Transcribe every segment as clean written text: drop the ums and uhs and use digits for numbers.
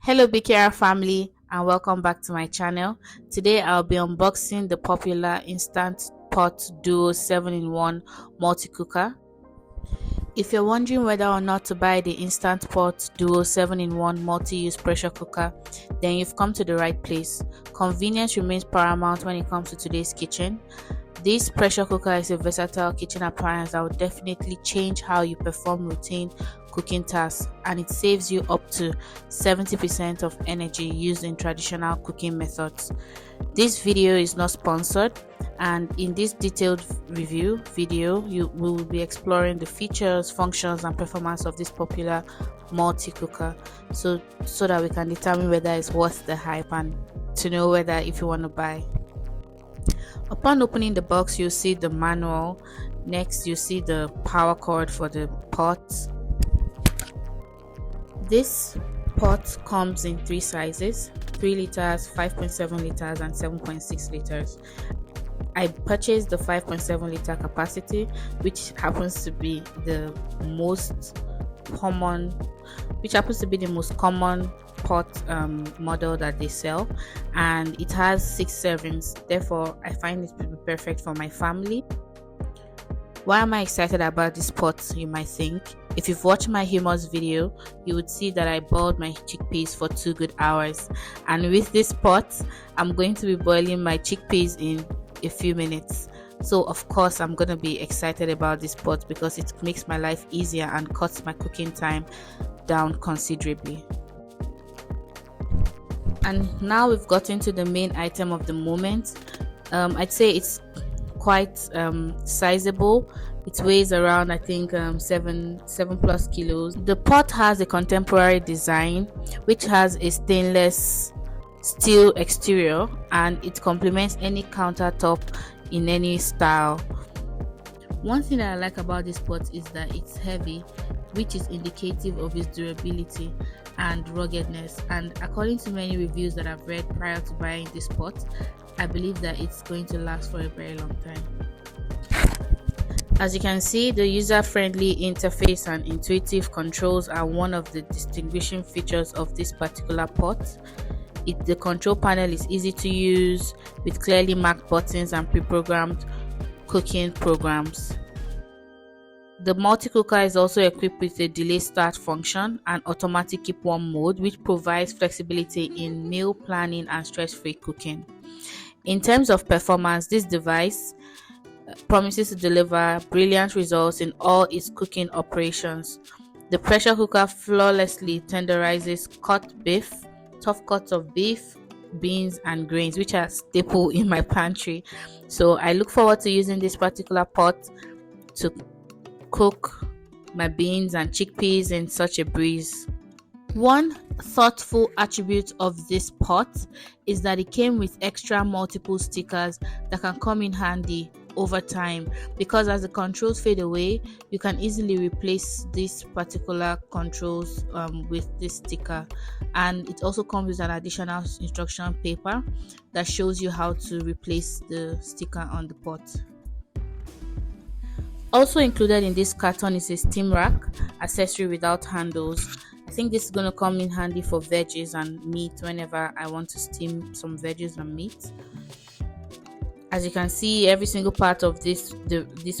Hello BKR family and welcome back to my channel. Today I'll be unboxing the popular Instant Pot Duo 7-in-1 multi-cooker. If you're wondering whether or not to buy the Instant Pot Duo 7-in-1 multi-use pressure cooker, then you've come to the right place. Convenience remains paramount when it comes to today's kitchen. This pressure cooker is a versatile kitchen appliance that will definitely change how you perform routine cooking tasks, and it saves you up to 70% of energy used in traditional cooking methods. This video is not sponsored, and in this detailed review video we will be exploring the features, functions and performance of this popular multi-cooker so that we can determine whether it's worth the hype and to know whether if you want to buy. Upon opening the box, you'll see the manual. Next, you see the power cord for the pot. This pot comes in three sizes: 3 liters, 5.7 liters and 7.6 liters. I purchased the 5.7 liter capacity, which happens to be the most common pot model that they sell, and it has 6 servings. Therefore, I find it to be perfect for my family. Why am I excited about this pot, you might think? If you've watched my hummus video, you would see that I boiled my chickpeas for 2 good hours, and with this pot I'm going to be boiling my chickpeas in a few minutes. So of course I'm gonna be excited about this pot because it makes my life easier and cuts my cooking time down considerably. And now we've gotten to the main item of the moment. I'd say it's quite sizable. It weighs around, I think, 7+ kilos. The pot has a contemporary design which has a stainless steel exterior, and it complements any countertop in any style. One thing that I like about this pot is that it's heavy, which is indicative of its durability and ruggedness, and according to many reviews that I've read prior to buying this pot, I believe that it's going to last for a very long time. As you can see, the user-friendly interface and intuitive controls are one of the distinguishing features of this particular pot. The control panel is easy to use with clearly marked buttons and pre-programmed cooking programs. The multi-cooker is also equipped with a delay start function and automatic keep warm mode, which provides flexibility in meal planning and stress-free cooking. In terms of performance, this device promises to deliver brilliant results in all its cooking operations. The pressure cooker flawlessly tenderizes tough cuts of beef, beans and grains, which are staple in my pantry. So I look forward to using this particular pot to cook my beans and chickpeas in such a breeze. One thoughtful attribute of this pot is that it came with extra multiple stickers that can come in handy over time, because as the controls fade away, you can easily replace these particular controls with this sticker. And it also comes with an additional instruction paper that shows you how to replace the sticker on the pot. Also included in this carton is a steam rack accessory without handles. I think this is going to come in handy for veggies and meat whenever I want to steam some veggies and meat. As you can see, every single part of this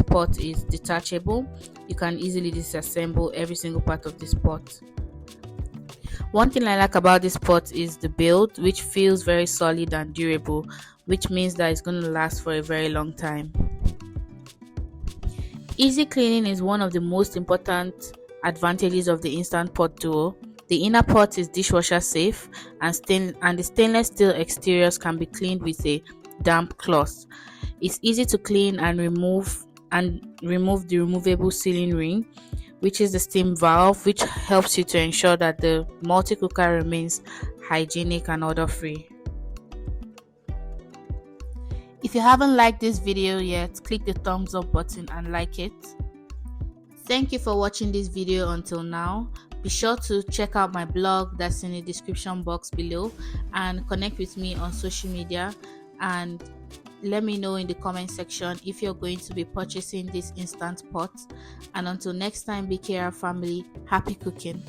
pot is detachable. You can easily disassemble every single part of this pot. One thing I like about this pot is the build, which feels very solid and durable, which means that it's going to last for a very long time. Easy cleaning is one of the most important advantages of the Instant Pot Duo. The inner pot is dishwasher safe, and the stainless steel exteriors can be cleaned with a damp cloth. It's easy to clean and remove the removable sealing ring, which is the steam valve, which helps you to ensure that the multi-cooker remains hygienic and odor free. If you haven't liked this video yet, click the thumbs up button and like it. Thank you for watching this video until now. Be sure to check out my blog that's in the description box below, and connect with me on social media, and let me know in the comment section if you're going to be purchasing this Instant Pot. And until next time, BKR family, happy cooking.